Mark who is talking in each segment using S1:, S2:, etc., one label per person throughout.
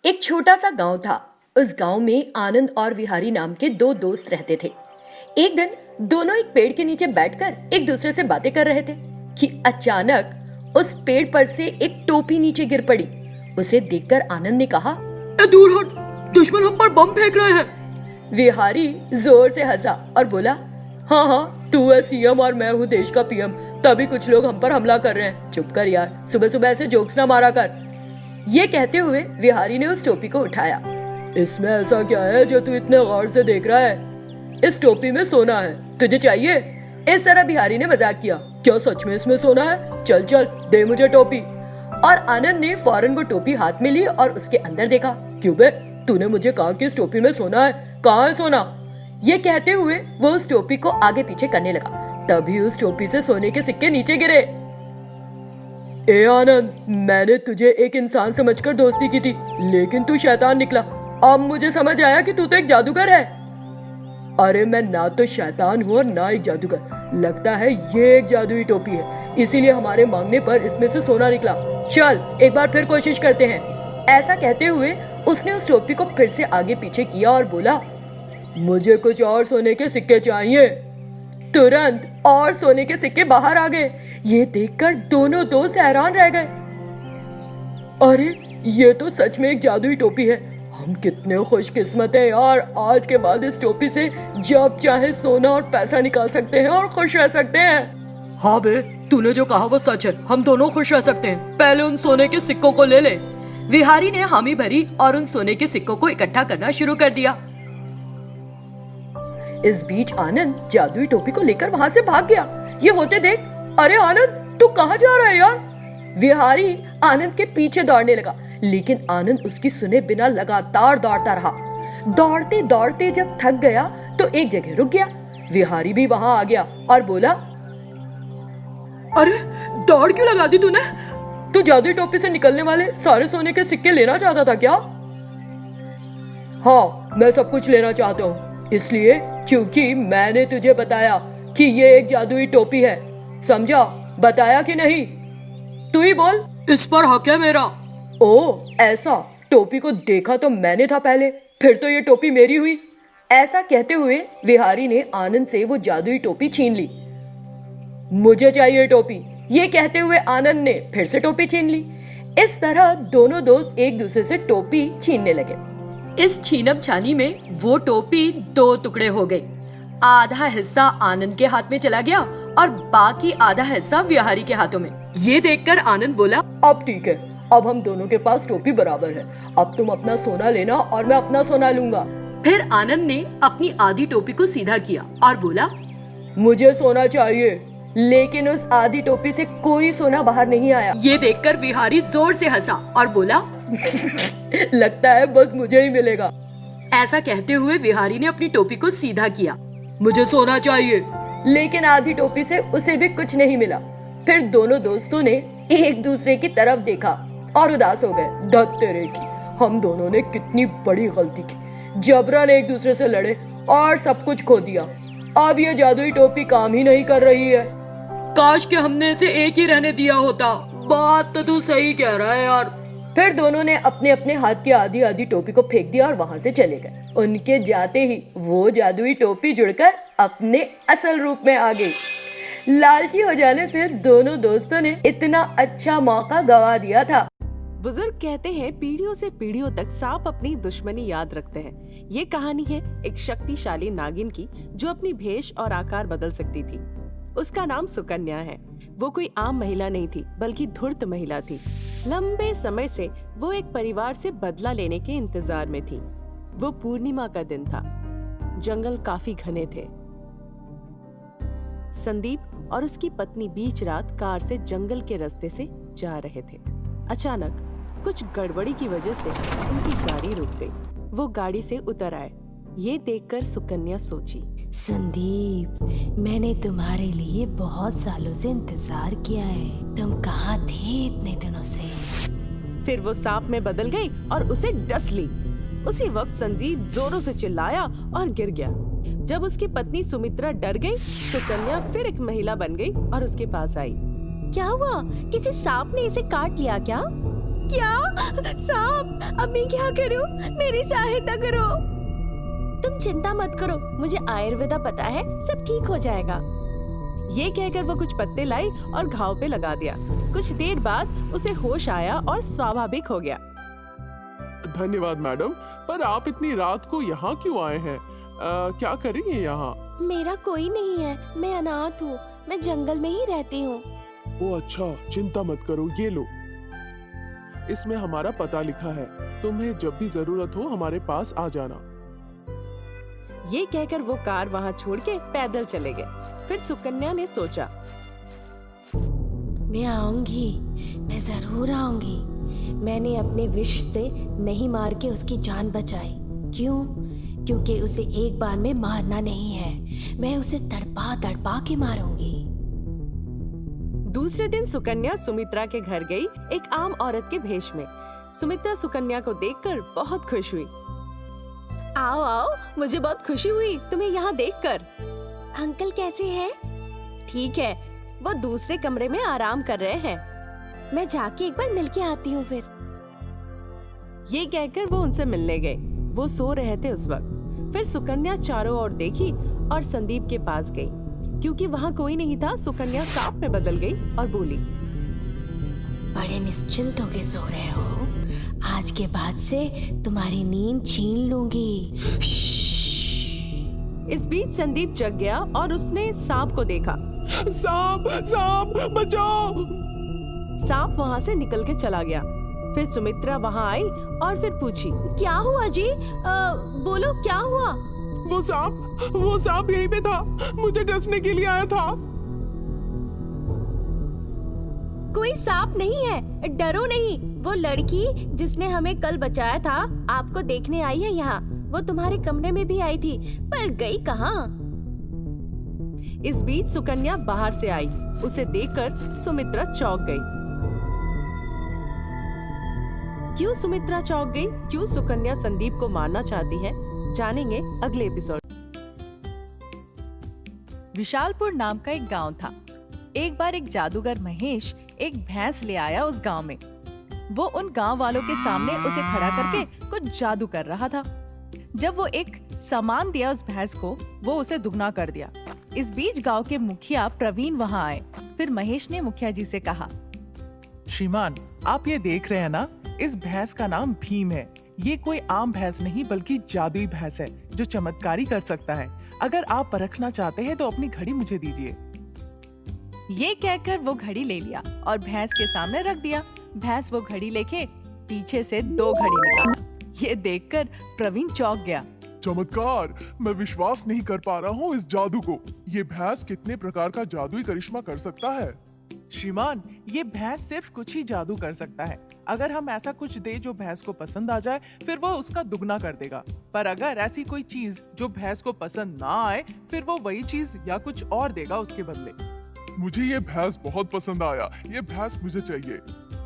S1: एक छोटा सा गांव था। उस गांव में आनंद और विहारी नाम के दो दोस्त रहते थे। एक दिन दोनों एक पेड़ के नीचे बैठकर एक दूसरे से बातें कर रहे थे कि अचानक उस पेड़ पर से एक टोपी नीचे गिर पड़ी। उसे देखकर आनंद ने कहा,
S2: दूर हट, दुश्मन हम पर बम फेंक रहे हैं।
S1: विहारी जोर से हंसा और बोला,
S2: हाँ हाँ, तू है सीएम और मैं हूँ देश का पीएम, तभी कुछ लोग हम पर हमला कर रहे हैं। चुप कर यार, सुबह सुबह ऐसे जोक्स ना मारा कर।
S1: ये कहते हुए विहारी ने उस टोपी को उठाया।
S2: इसमें ऐसा क्या है जो तू इतने गौर से देख रहा है? इस टोपी में सोना है, तुझे चाहिए?
S1: इस तरह विहारी ने मजाक किया।
S2: क्या सच में इसमें सोना है? चल चल दे मुझे टोपी।
S1: और आनंद ने फौरन वो टोपी हाथ में ली और उसके अंदर देखा।
S2: क्यों बे, तूने मुझे कहा कि इस टोपी में सोना है, कहाँ है सोना?
S1: ये कहते हुए वो उस टोपी को आगे पीछे करने लगा।
S2: तभी उस टोपी से सोने के सिक्के नीचे गिरे। ए आनंद, मैंने तुझे एक इंसान समझकर दोस्ती की थी, लेकिन तू शैतान निकला। अब मुझे समझ आया कि तू तो एक जादूगर है। अरे मैं ना तो शैतान हूँ और ना एक जादूगर। लगता है ये एक जादुई टोपी है, इसीलिए हमारे मांगने पर इसमें से सोना निकला। चल एक बार फिर कोशिश करते हैं।
S1: ऐसा कहते हुए उसने उस टोपी को फिर से आगे पीछे किया और बोला,
S2: मुझे कुछ और सोने के सिक्के चाहिए।
S1: तुरंत और सोने के सिक्के बाहर आ गए। ये देखकर दोनों दोस्त हैरान रह गए।
S2: अरे ये तो सच में एक जादुई टोपी है। हम कितने खुशकिस्मत हैं यार, आज के बाद इस टोपी से जब चाहे सोना और पैसा निकाल सकते हैं और खुश रह सकते हैं। हाँ बे, तूने जो कहा वो सच है, हम दोनों खुश रह सकते हैं। पहले उन सोने के सिक्कों को ले ले।
S1: विहारी ने हामी भरी और उन सोने के सिक्कों को इकट्ठा करना शुरू कर दिया। इस बीच आनंद जादुई टोपी को लेकर वहाँ से भाग गया। ये होते देख,
S2: अरे आनंद, तू कहाँ जा रहा है यार?
S1: विहारी आनंद के पीछे दौड़ने लगा, लेकिन आनंद उसकी सुने बिना लगातार दौड़ता रहा। दौड़ते दौड़ते जब थक गया तो एक जगह रुक गया। विहारी भी वहाँ आ गया और बोला,
S2: अरे दौड़ क्यों लगा दी तूने? तू जादुई टोपी से निकलने वाले सारे सोने के सिक्के लेना चाहता था क्या? हाँ, मैं सब कुछ लेना चाहता हूँ, इसलिए क्योंकि मैंने तुझे बताया कि ये एक जादुई टोपी है। समझा? बताया कि नहीं? तू ही बोल। इस पर हक है मेरा। ओ ऐसा, टोपी को देखा तो मैंने था पहले, फिर तो ये टोपी मेरी हुई।
S1: ऐसा कहते हुए विहारी ने आनंद से वो जादुई टोपी छीन ली।
S2: मुझे चाहिए टोपी।
S1: ये कहते हुए आनंद ने फिर से टोपी छीन ली। इस तरह दोनों दोस्त एक दूसरे से टोपी छीनने लगे। इस छीनम छानी में वो टोपी दो टुकड़े हो गई। आधा हिस्सा आनंद के हाथ में चला गया और बाकी आधा हिस्सा विहारी के हाथों में। ये देखकर आनंद बोला,
S2: अब ठीक है, अब हम दोनों के पास टोपी बराबर है। अब तुम अपना सोना लेना और मैं अपना सोना लूंगा।
S1: फिर आनंद ने अपनी आधी टोपी को सीधा किया और बोला,
S2: मुझे सोना चाहिए। लेकिन उस आधी टोपी से कोई सोना बाहर नहीं आया।
S1: ये देखकर विहारी जोर से हंसा और बोला,
S2: लगता है बस मुझे ही मिलेगा।
S1: ऐसा कहते हुए विहारी ने अपनी टोपी को सीधा किया।
S2: मुझे सोना चाहिए।
S1: लेकिन आधी टोपी से उसे भी कुछ नहीं मिला। फिर दोनों दोस्तों ने एक दूसरे की तरफ देखा और उदास हो गए।
S2: धत तेरे की, हम दोनों ने कितनी बड़ी गलती की। जबरन एक दूसरे से लड़े और सब कुछ खो दिया। अब ये जादुई टोपी काम ही नहीं कर रही है। काश कि हमने इसे एक ही रहने दिया होता। बात तो तू सही कह रहा है यार।
S1: फिर दोनों ने अपने अपने हाथ की आधी आधी टोपी को फेंक दिया और वहाँ से चले गए। उनके जाते ही वो जादुई टोपी जुड़कर अपने असल रूप में आ गई। लालची हो जाने से दोनों दोस्तों ने इतना अच्छा मौका गवा दिया था।
S3: बुजुर्ग कहते हैं, पीढ़ियों से पीढ़ियों तक सांप अपनी दुश्मनी याद रखते हैं। ये कहानी है एक शक्तिशाली नागिन की जो अपनी भेष और आकार बदल सकती थी। उसका नाम सुकन्या है। वो कोई आम महिला नहीं थी, बल्कि धूर्त महिला थी। लंबे समय से वो एक परिवार से बदला लेने के इंतजार में थी। वो पूर्णिमा का दिन था। जंगल काफी घने थे। संदीप और उसकी पत्नी बीच रात कार से जंगल के रास्ते से जा रहे थे। अचानक कुछ गड़बड़ी की वजह से उनकी गाड़ी रुक गई। वो गाड़ी से उतर आए। ये देखकर सुकन्या सोची,
S4: संदीप, मैंने तुम्हारे लिए बहुत सालों से इंतजार किया है। तुम कहाँ थे इतने दिनों से?
S3: फिर वो सांप में बदल गई और उसे डस ली। उसी वक्त संदीप जोरों से चिल्लाया और गिर गया। जब उसकी पत्नी सुमित्रा डर गई, सुकन्या फिर एक महिला बन गई और उसके पास आई।
S4: क्या हुआ? किसी सांप ने इसे काट लिया क्या? क्या? सांप! अब मैं क्या करूं? मेरी सहायता करो। तुम चिंता मत करो, मुझे आयुर्वेदा पता है, सब ठीक हो जाएगा।
S3: ये कहकर वो कुछ पत्ते लाई और घाव पे लगा दिया। कुछ देर बाद उसे होश आया और स्वाभाविक हो गया।
S5: धन्यवाद मैडम, पर आप इतनी रात को यहाँ क्यों आए हैं? क्या करेंगे यहाँ?
S4: मेरा कोई नहीं है, मैं अनाथ हूँ, मैं जंगल में ही रहती हूँ।
S5: ओ अच्छा, चिंता मत करो, ये लो, इसमें हमारा पता लिखा है। तुम्हें जब भी जरूरत हो हमारे पास आ जाना।
S3: ये कहकर वो कार वहाँ छोड़ के पैदल चले गए। फिर सुकन्या ने सोचा,
S4: मैं आऊंगी, मैं जरूर आऊंगी। मैंने अपने विष से नहीं मार के उसकी जान बचाई। क्यों? क्योंकि उसे एक बार में मारना नहीं है, मैं उसे तड़पा तड़पा के मारूंगी।
S3: दूसरे दिन सुकन्या सुमित्रा के घर गई, एक आम औरत के भेष में। सुमित्रा सुकन्या को देखकर बहुत खुश हुई। आओ आओ, मुझे बहुत खुशी हुई तुम्हें यहाँ देखकर।
S4: अंकल कैसे हैं?
S3: ठीक है, वो दूसरे कमरे में आराम कर रहे हैं।
S4: मैं जाके एक बार मिल के आती हूँ फिर।
S3: ये कहकर वो उनसे मिलने गए। वो सो रहे थे उस वक्त। फिर सुकन्या चारों ओर देखी और संदीप के पास गई। क्योंकि वहाँ कोई नहीं था, सुकन्या सांप में बदल गई और बोली,
S4: बड़े निश्चिंत होके सो रहे हो, आज के बाद से तुम्हारी नींद छीन लूंगी।
S3: इस बीच संदीप जग गया और उसने सांप को देखा।
S5: सांप, सांप, बचाओ!
S3: सांप वहाँ से निकल के चला गया। फिर सुमित्रा वहाँ आई और फिर पूछी,
S4: क्या हुआ जी? बोलो क्या हुआ?
S5: वो सांप यहीं पे था, मुझे डसने के लिए आया था।
S4: कोई सांप नहीं है, डरो नहीं। वो लड़की जिसने हमें कल बचाया था, आपको देखने आई है यहाँ। वो तुम्हारे कमरे में भी आई थी, पर गई कहाँ?
S3: इस बीच सुकन्या बाहर से आई। उसे देखकर सुमित्रा चौंक गई। क्यों सुमित्रा चौंक गई? क्यों सुकन्या संदीप को मारना चाहती है? जानेंगे अगले एपिसोड।
S6: विशालपुर नाम का एक गांव था। एक बार एक जादूगर महेश एक भैंस ले आया उस गांव में। वो उन गांव वालों के सामने उसे खड़ा करके कुछ जादू कर रहा था। जब वो एक सामान दिया उस भैंस को, वो उसे दुगना कर दिया। इस बीच गांव के मुखिया प्रवीण वहां आए। फिर महेश ने मुखिया जी से कहा,
S7: श्रीमान, आप ये देख रहे हैं ना, इस भैंस का नाम भीम है। ये कोई आम भैंस नहीं बल्कि जादुई भैंस है जो चमत्कारी कर सकता है। अगर आप परखना चाहते हैं तो अपनी घड़ी मुझे दीजिए।
S6: ये कहकर वो घड़ी ले लिया और भैंस के सामने रख दिया। भैंस वो घड़ी लेके पीछे से 2 घड़ी निकाला। ये देखकर प्रवीण चौंक गया।
S5: चमत्कार! मैं विश्वास नहीं कर पा रहा हूँ इस जादू को। ये भैंस कितने प्रकार का जादुई करिश्मा कर सकता है।
S7: श्रीमान, ये भैंस सिर्फ कुछ ही जादू कर सकता है। अगर हम ऐसा कुछ दे जो भैंस को पसंद आ जाए, फिर वो उसका दुगना कर देगा। पर अगर ऐसी कोई चीज जो भैंस को पसंद ना आए, फिर वो वही चीज या कुछ और देगा उसके बदले।
S5: मुझे ये भैंस बहुत पसंद आया, ये भैंस मुझे चाहिए।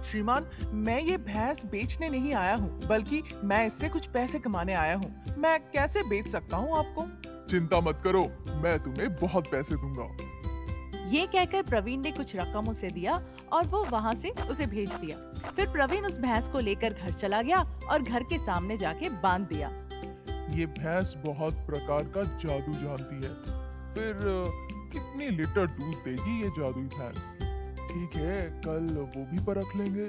S7: श्रीमान, मैं ये भैंस बेचने नहीं आया हूँ, बल्कि मैं इससे कुछ पैसे कमाने आया हूँ। मैं कैसे बेच सकता हूँ आपको?
S5: चिंता मत करो, मैं तुम्हें बहुत पैसे दूंगा।
S6: ये कहकर प्रवीण ने कुछ रकम उसे दिया और वो वहाँ से उसे भेज दिया। फिर प्रवीण उस भैंस को लेकर घर चला गया और घर के सामने जाके बांध दिया।
S5: ये भैंस बहुत प्रकार का जादू जानती है। फिर कितनी लीटर दूध देगी ये जादुई भैंस? ठीक है, कल वो भी परख लेंगे।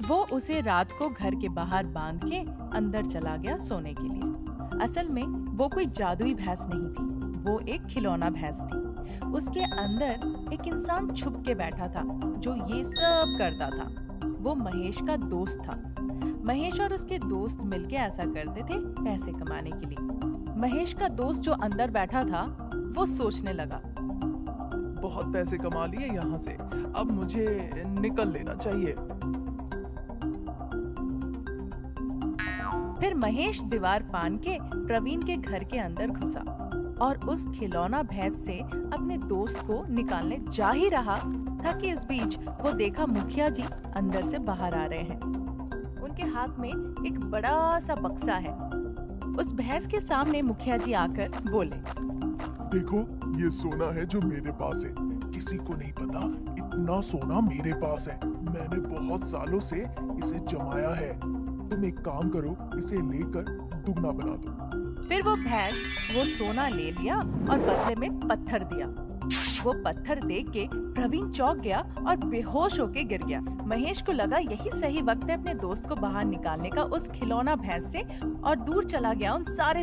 S6: वो उसे रात को घर के बाहर बांध के अंदर चला गया सोने के लिए। असल में वो कोई जादुई भैंस नहीं थी, वो एक खिलौना भैंस थी। उसके अंदर एक इंसान छुप के बैठा था जो ये सब करता था। वो महेश का दोस्त था। महेश और उसके दोस्त मिलके ऐसा करते थे पैसे कमाने के लिए। महेश का दोस्त जो अंदर बैठा था, वो सोचने लगा,
S7: बहुत पैसे कमा लिए यहाँ से, अब मुझे निकल लेना चाहिए।
S6: फिर महेश दीवार फान के प्रवीण के घर के अंदर घुसा और उस खिलौना भैंस से अपने दोस्त को निकालने जा ही रहा था कि इस बीच वो देखा मुखिया जी अंदर से बाहर आ रहे हैं। उनके हाथ में एक बड़ा सा बक्सा है। उस भैंस के सामने मुखिया जी आकर बोले,
S5: देखो, ये सोना है जो मेरे पास है। किसी को नहीं पता इतना सोना मेरे पास है। मैंने बहुत सालों से इसे जमाया है। तुम एक काम करो, इसे लेकर दुगना बना दो।
S6: फिर वो भैंस वो सोना ले लिया और बदले में पत्थर दिया। वो पत्थर देख के प्रवीण चौंक गया और बेहोश होके गिर गया। महेश को लगा यही सही वक्त है अपने दोस्त को बाहर निकालने का उस खिलौना भैंस से, और दूर चला गया उन सारे